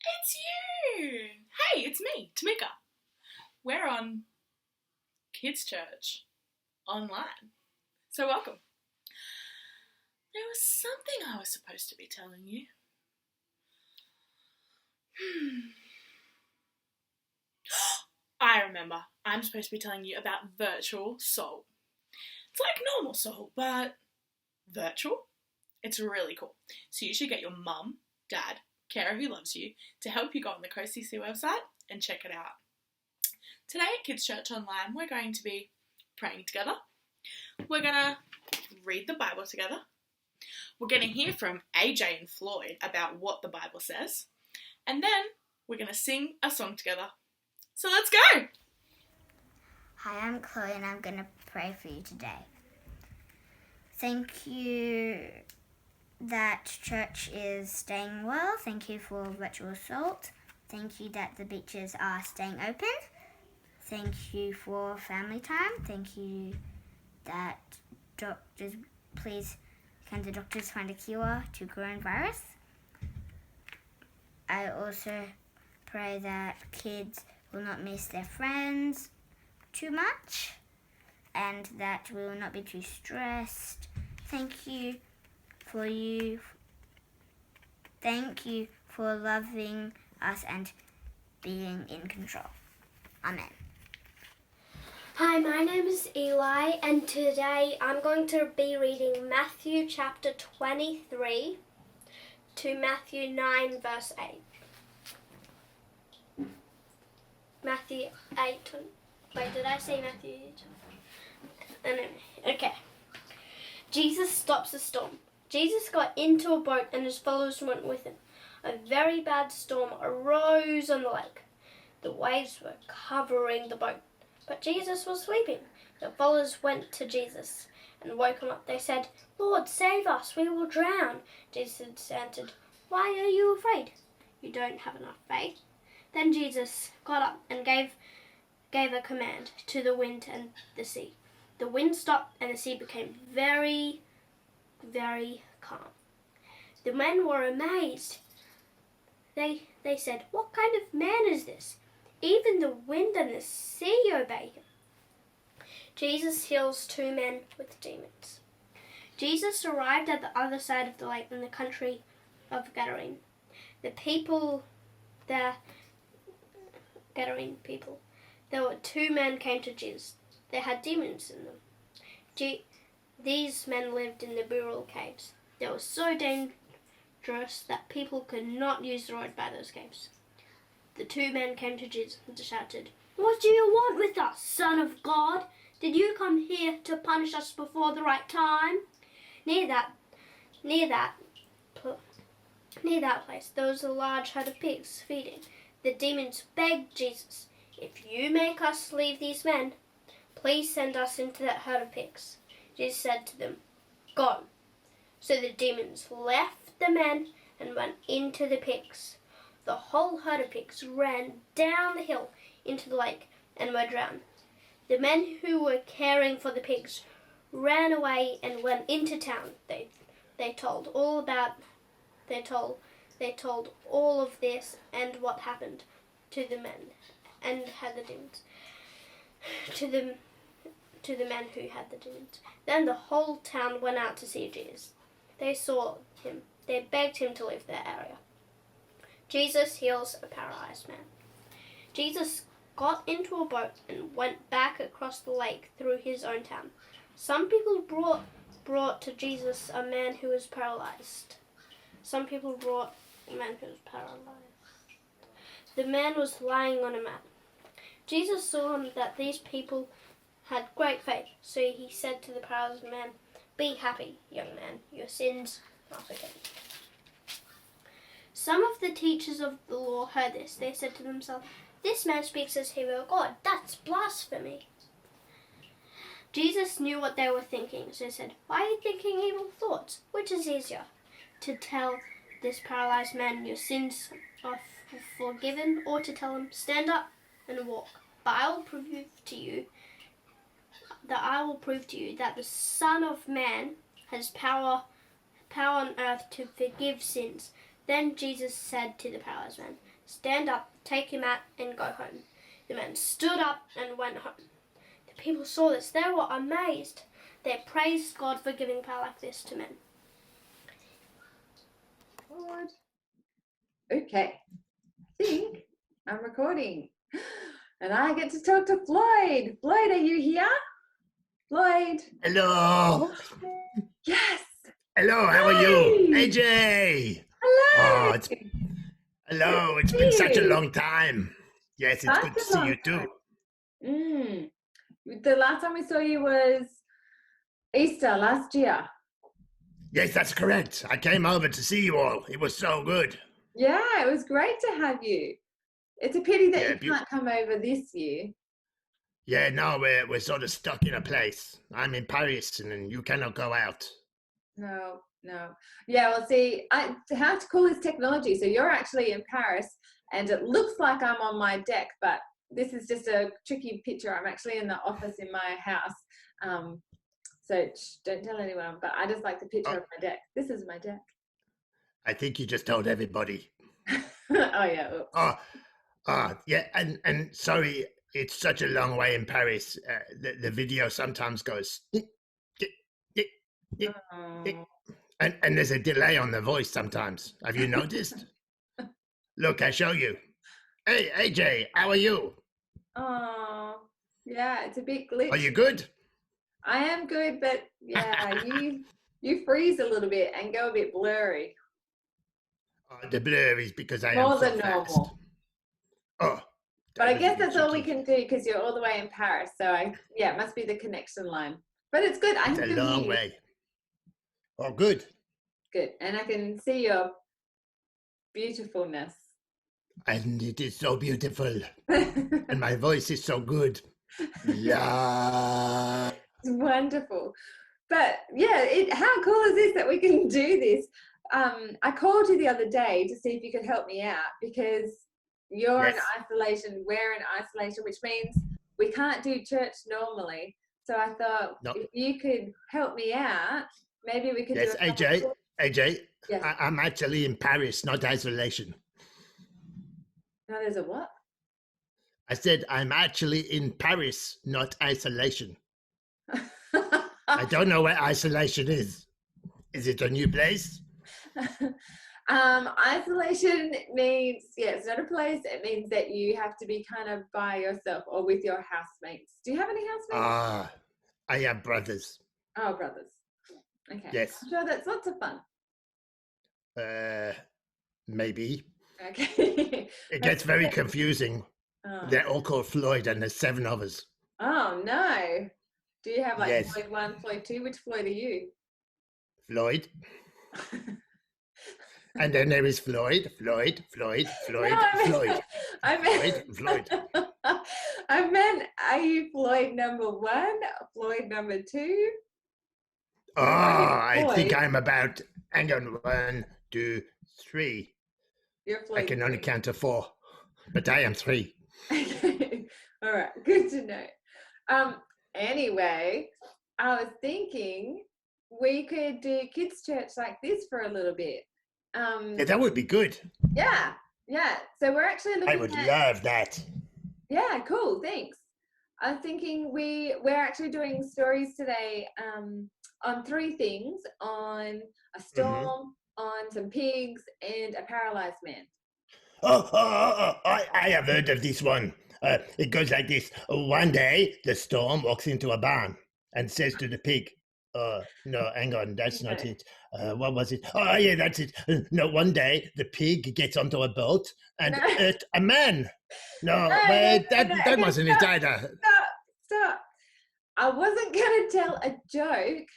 It's you! Hey, it's me, Tamika. We're on Kids Church online. So welcome. There was something I was supposed to be telling you. I remember. I'm supposed to be telling you about Virtual Soul. It's like normal soul, but virtual. It's really cool. So you should get your mum, dad, carer who loves you to help you go on the Coast CC website and check it out. Today at Kids Church Online, we're going to be praying together. We're going to read the Bible together. We're going to hear from AJ and Floyd about what the Bible says. And then we're going to sing a song together. So let's go! Hi, I'm Chloe and I'm going to pray for you today. Thank you that church is staying well. Thank you for Virtual Assault. Thank you that the beaches are staying open. Thank you for family time. Thank you that doctors, please can the doctors find a cure to coronavirus. I also pray that kids will not miss their friends too much and that we will not be too stressed. Thank you for loving us and being in control. Amen. Hi, my name is Eli and today I'm going to be reading Matthew chapter 23 to Matthew 9 verse 8. Matthew 8. Wait, did I say Matthew 8? Okay. Jesus stops the storm. Jesus got into a boat and his followers went with him. A very bad storm arose on the lake. The waves were covering the boat, but Jesus was sleeping. The followers went to Jesus and woke him up. They said, "Lord, save us, we will drown." Jesus answered, "Why are you afraid? You don't have enough faith." Then Jesus got up and gave a command to the wind and the sea. The wind stopped and the sea became very, very calm. The men were amazed. They said, "What kind of man is this? Even the wind and the sea obey him." Jesus heals 2 men with demons. Jesus arrived at the other side of the lake in the country of Gadarene. The people there, Gadarene people, there were 2 men came to Jesus. They had demons in them. These men lived in the Burial caves. They were so dangerous that people could not use the road by those caves. The 2 men came to Jesus and shouted, "What do you want with us, Son of God? Did you come here to punish us before the right time?" Near that place, there was a large herd of pigs feeding. The demons begged Jesus, "If you make us leave these men, please send us into that herd of pigs." Jesus said to them, "Go." So the demons left the men and went into the pigs. The whole herd of pigs ran down the hill into the lake and were drowned. The men who were caring for the pigs ran away and went into town. They told all of this and what happened to the men and had the demons. To the men who had the demons. Then the whole town went out to see Jesus. They saw him. They begged him to leave their area. Jesus heals a paralyzed man. Jesus got into a boat and went back across the lake through his own town. Some people brought to Jesus a man who was paralyzed. The man was lying on a mat. Jesus saw that these people had great faith, so he said to the paralyzed man, "Be happy, young man, your sins are forgiven." Some of the teachers of the law heard this. They said to themselves, "This man speaks as he were God. That's blasphemy." Jesus knew what they were thinking, so he said, "Why are you thinking evil thoughts? Which is easier, to tell this paralyzed man your sins are forgiven, or to tell him, 'Stand up and walk'? But I will prove to you that the Son of Man has power on earth to forgive sins." Then Jesus said to the paralyzed man, Stand up, take him out, and go home. The man stood up and went home. The people saw this. They were amazed. They praised God for giving power like this to men. Good. Okay. I think I'm recording. And I get to talk to Floyd. Floyd, are you here? Floyd. Hello. Yes. Hello, how are you? Hey. AJ. Hello. Oh, hello. It's been such a long time. Yes, it's good to see you too. The last time we saw you was Easter last year. Yes, that's correct. I came over to see you all. It was so good. Yeah, it was great to have you. It's a pity that Yeah, you can't come over this year. Yeah, no, we're sort of stuck in a place. I'm in Paris and you cannot go out. No. Yeah, well, see, how cool is technology? So you're actually in Paris, and it looks like I'm on my deck, but this is just a tricky picture. I'm actually in the office in my house. So don't tell anyone, but I just like the picture of my deck. This is my deck. I think you just told everybody. Oh, yeah. Oops. Yeah, and sorry, it's such a long way in Paris. The video sometimes goes... And there's a delay on the voice sometimes. Have you noticed? Look, I show you. Hey, AJ, how are you? Oh, yeah, it's a bit glitchy. Are you good? I am good, but yeah, you freeze a little bit and go a bit blurry. The blur is because I More am so than fast. normal. Oh. But I guess that's all we can do because you're all the way in Paris. So it must be the connection line. But it's good. It's a long way. Oh, good. Good. And I can see your beautifulness. And it is so beautiful. And my voice is so good. Yeah. It's wonderful. But yeah, how cool is this that we can do this? I called you the other day to see if you could help me out because you're in isolation, we're in isolation, which means we can't do church normally. So I thought if you could help me out, maybe we could do it. AJ, yes. I'm actually in Paris, not isolation. No, there's a what? I said I'm actually in Paris, not isolation. I don't know where isolation is. Is it a new place? Isolation means, it's not a place. It means that you have to be kind of by yourself or with your housemates. Do you have any housemates? I have brothers. Oh, brothers. Okay. Yes. I'm sure that's lots of fun. Maybe. Okay. It gets very confusing. Oh. They're all called Floyd and there's 7 of us. Oh, no. Do you have Floyd 1, Floyd 2? Which Floyd are you? Floyd. And then there is Floyd. No, I meant, are you Floyd number 1, Floyd number 2? Oh, I think I'm about, hang on, 1, 2, 3. You're Floyd. I can only count to 4, but I am 3. Okay. All right, good to know. Anyway, I was thinking we could do kids' church like this for a little bit. Yeah, that would be good. Yeah. So we're actually looking I would love that. Yeah, cool. Thanks. I was thinking we're actually doing stories today on 3 things: on a storm, on some pigs, and a paralyzed man. I have heard of this one. It goes like this. One day, the storm walks into a barn and says to the pig, no, hang on, that's not it. What was it? Oh, yeah, that's it. No, one day, the pig gets onto a boat and hurt a man. No, that wasn't it either. Stop. I wasn't going to tell a joke.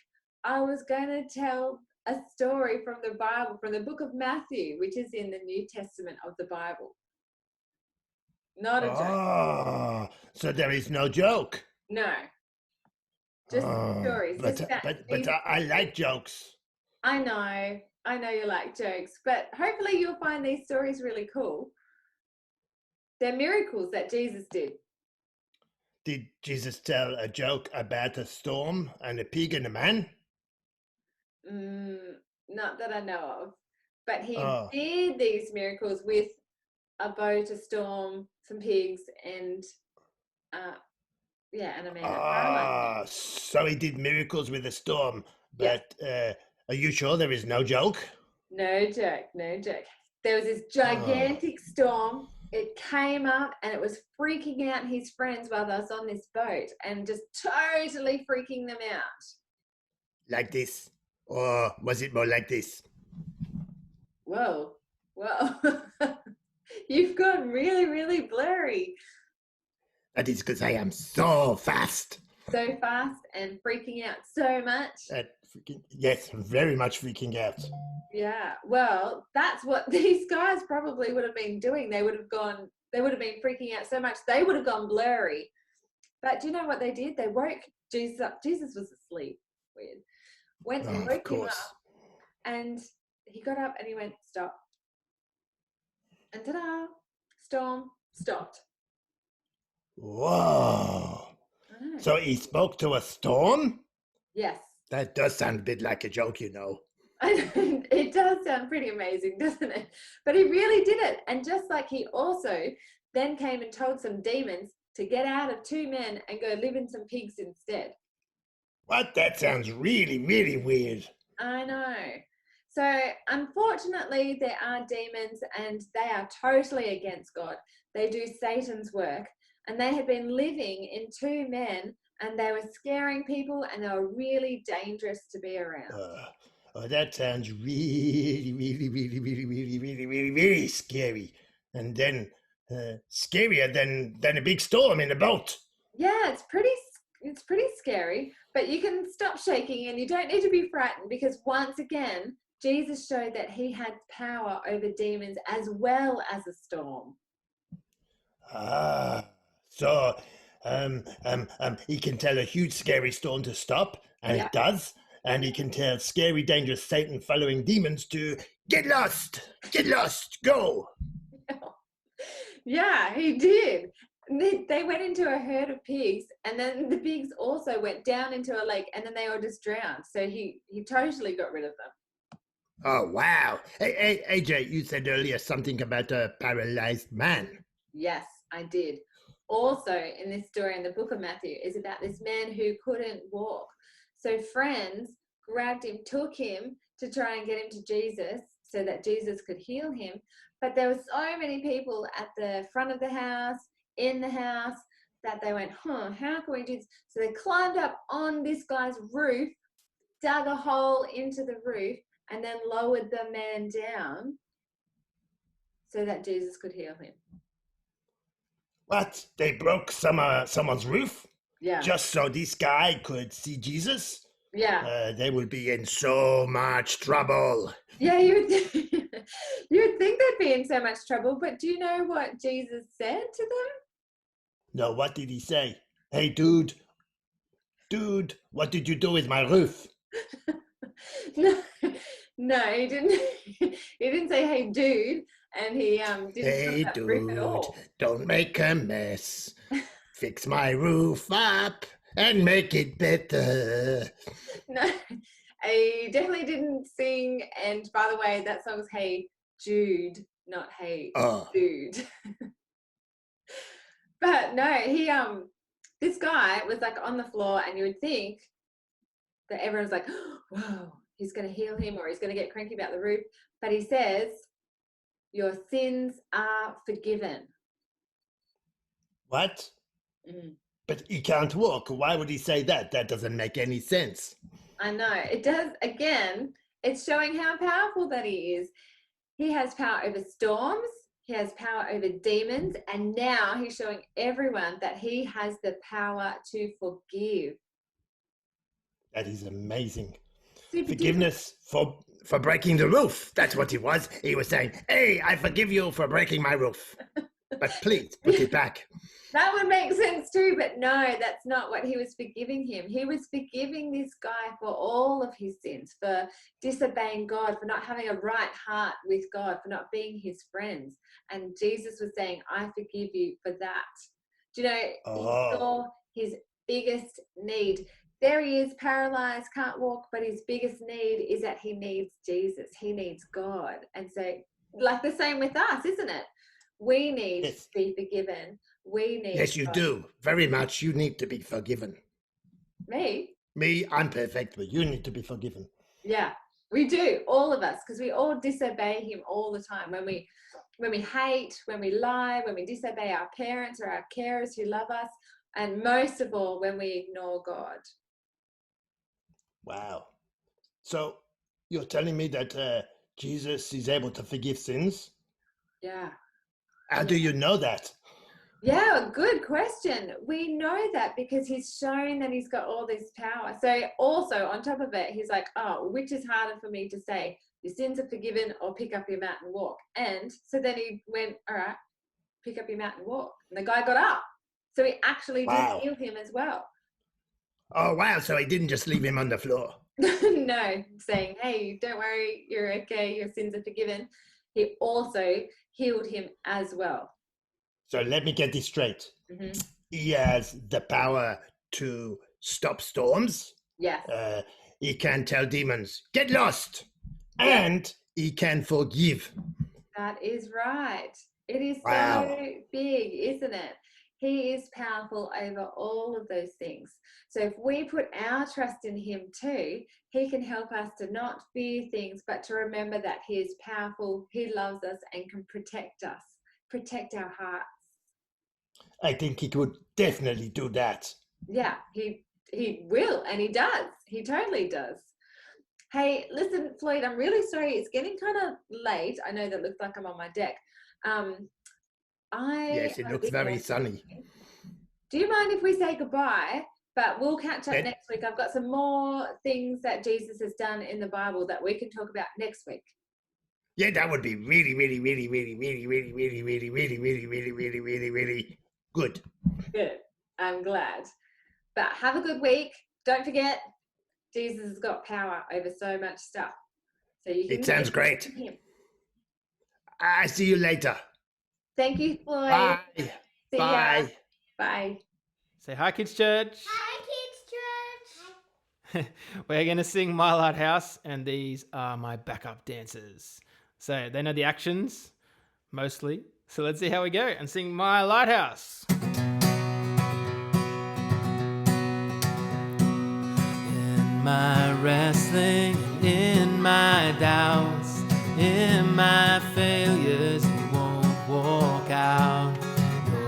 I was going to tell a story from the Bible, from the book of Matthew, which is in the New Testament of the Bible. Not a joke. Oh, so there is no joke. No. Just stories. But I like jokes. I know you like jokes, but hopefully you'll find these stories really cool. They're miracles that Jesus did. Did Jesus tell a joke about a storm and a pig and a man? Not that I know of. But he did these miracles with a boat, a storm, some pigs, and and a man that paralyzed. So he did miracles with a storm. Yes. But are you sure there is no joke? No joke, no joke. There was this gigantic storm. It came up and it was freaking out his friends while they was on this boat and just totally freaking them out. Like this? Or was it more like this? Whoa. You've gone really, really blurry. That is because I am so fast. So fast and freaking out so much. Yes, very much freaking out. Yeah, well, that's what these guys probably would have been doing. They would have been freaking out so much, they would have gone blurry. But do you know what they did? They woke Jesus up. Jesus was asleep. Weird. Went and woke him up, and he got up and he went, stop. And ta-da, storm stopped. Whoa. So he spoke to a storm? Yes. That does sound a bit like a joke, you know. It does sound pretty amazing, doesn't it? But he really did it. And just like he also then came and told some demons to get out of two men and go live in some pigs instead. What? That sounds really, really weird. I know. So unfortunately, there are demons and they are totally against God. They do Satan's work. And they had been living in two men and they were scaring people and they were really dangerous to be around. That sounds really, really, really, really, really, really, really, really scary. And then scarier than a big storm in a boat. Yeah, it's pretty scary, but you can stop shaking and you don't need to be frightened because once again, Jesus showed that he had power over demons as well as a storm. So he can tell a huge scary storm to stop, and it does. And he can tell scary, dangerous Satan following demons to get lost, go. Yeah, he did. They went into a herd of pigs, and then the pigs also went down into a lake, and then they all just drowned. So he totally got rid of them. Oh, wow. Hey, AJ, you said earlier something about a paralyzed man. Yes, I did. Also, in this story in the book of Matthew, is about this man who couldn't walk. So friends grabbed him, took him to try and get him to Jesus so that Jesus could heal him. But there were so many people at the front of the house, in the house, that they went, how can we do this? So they climbed up on this guy's roof, dug a hole into the roof, and then lowered the man down so that Jesus could heal him. What? They broke someone's roof? Yeah. Just so this guy could see Jesus? Yeah. They would be in so much trouble. Yeah, you would think they'd be in so much trouble, but do you know what Jesus said to them? No, what did he say? Hey, dude, what did you do with my roof? No, he didn't. He didn't say, "Hey, dude," and he didn't. Hey, that roof at all. dude, don't make a mess. Fix my roof up and make it better. No, he definitely didn't sing. And by the way, that song's "Hey, Jude," not "Hey, Dude." But no, he this guy was like on the floor, and you would think that everyone's like, "Whoa, he's going to heal him," or he's going to get cranky about the roof. But he says, "Your sins are forgiven." What? But he can't walk. Why would he say that? That doesn't make any sense. I know. It does. Again, it's showing how powerful that he is. He has power over storms. He has power over demons. And now he's showing everyone that he has the power to forgive. That is amazing. Super Forgiveness for breaking the roof. That's what he was. He was saying, hey, I forgive you for breaking my roof. But please, put it back. That would make sense too, but no, that's not what he was forgiving him. He was forgiving this guy for all of his sins, for disobeying God, for not having a right heart with God, for not being his friends. And Jesus was saying, I forgive you for that. Do you know, he saw his biggest need. There he is, paralyzed, can't walk, but his biggest need is that he needs Jesus. He needs God. And so, like the same with us, isn't it? We need Yes. to be forgiven. We need Yes, you God. do. Very much. You need to be forgiven. Me? Me, I'm perfect, but you need to be forgiven. Yeah, we do, all of us, because we all disobey him all the time. When we hate, when we lie, when we disobey our parents or our carers who love us, and most of all, when we ignore God. Wow. So you're telling me that Jesus is able to forgive sins? Yeah. How do you know that? Yeah, good question. We know that because he's shown that he's got all this power. So also on top of it, he's like, oh, which is harder for me to say, your sins are forgiven or pick up your mat and walk. And so then he went, all right, pick up your mat and walk. And the guy got up. So he actually Wow. did heal him as well. Oh, wow. So he didn't just leave him on the floor. No, saying, hey, don't worry, you're okay, your sins are forgiven. He also healed him as well. So let me get this straight. Mm-hmm. He has the power to stop storms. Yes. He can tell demons, get lost. Yeah. And he can forgive. That is right. It is Wow. so big, isn't it? He is powerful over all of those things. So if we put our trust in him too, he can help us to not fear things, but to remember that he is powerful, he loves us, and can protect us, protect our hearts. I think he could definitely do that. Yeah, he will, and he does. He totally does. Hey, listen, Floyd, I'm really sorry. It's getting kind of late. I know that looks like I'm on my deck. Yes, it looks very sunny. Do you mind if we say goodbye? But we'll catch up Yeah. next week. I've got some more things that Jesus has done in the Bible that we can talk about next week. Yeah, that would be really, really, really, really, really, really, really, really, really, really, really, really, really, really good. Good. I'm glad. But have a good week. Don't forget, Jesus has got power over so much stuff. So you can It sounds get great. him. I see you later. Thank you, Floyd. Bye. See Bye. ya. Bye. Say hi, Kids Church. Hi, Kids Church. We're going to sing My Lighthouse, and these are my backup dancers. So they know the actions, mostly. So let's see how we go and sing My Lighthouse. In my wrestling, in my doubts, in my failures, you won't walk out.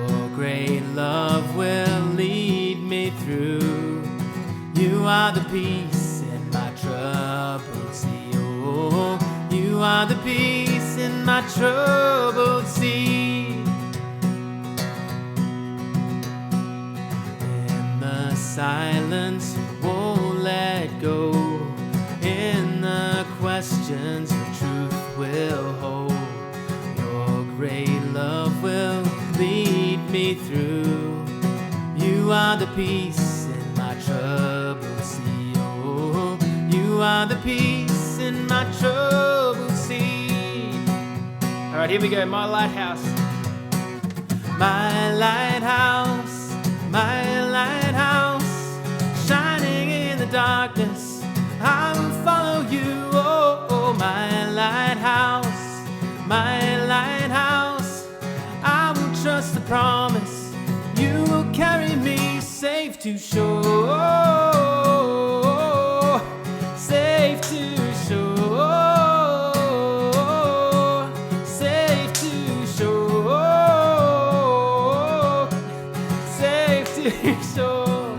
Your great love will lead me through. You are the peace in my troubled sea. Oh, you are the peace in my troubled sea. In the silence, you won't let go. In the questions, your truth will hold. Your great love will lead me through. You are the peace in my troubled sea. Oh, you are the peace in my troubled sea. All right, here we go. My lighthouse. My lighthouse, shining in the darkness. I will follow you. Oh, my lighthouse, I will trust the promise. You will carry me safe to shore, safe to shore, safe to shore, safe to shore.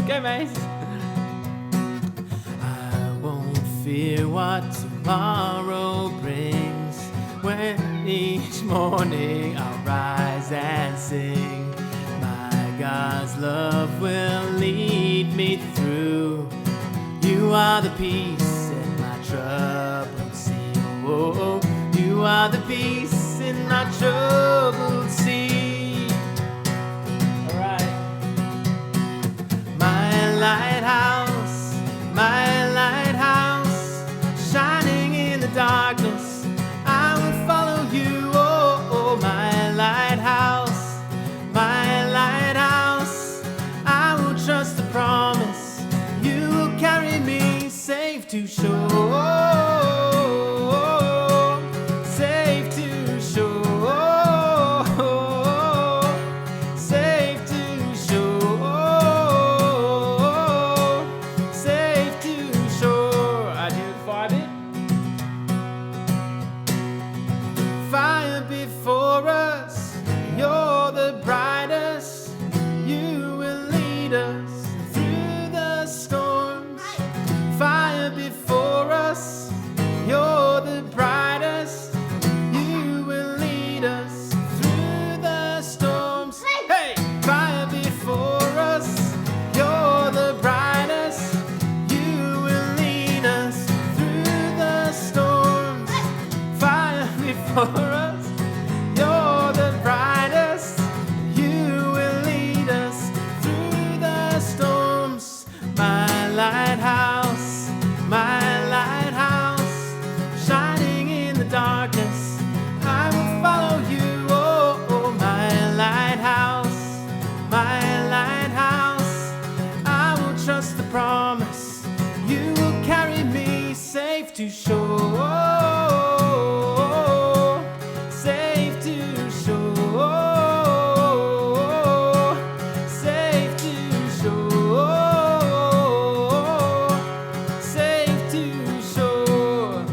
Go, mate. I won't fear what tomorrow brings. When each morning I'll rise and sing, my God's love will lead me through. You are the peace in my troubled sea. Oh, you are the peace in my troubled sea. All right. My lighthouse, shining in the darkness. I will follow you. Oh, my lighthouse, I will trust the promise. You will carry me safe to shore, safe to shore. us. You're the brightest. You will lead us through the storms. My lighthouse, shining in the darkness. I will follow you. Oh, my lighthouse, I will trust the promise. You will carry me safe to shore. Safe to shore. Safe to shore. Safe to shore.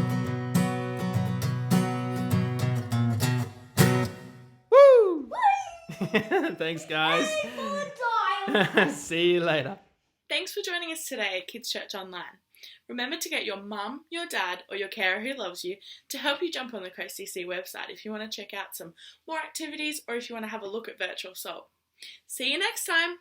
Woo! Thanks, guys. See you later. Thanks for joining us today at Kids Church Online. Remember to get your mum, your dad, or your carer who loves you to help you jump on the Coast CC website if you want to check out some more activities or if you want to have a look at Virtual Soul. See you next time!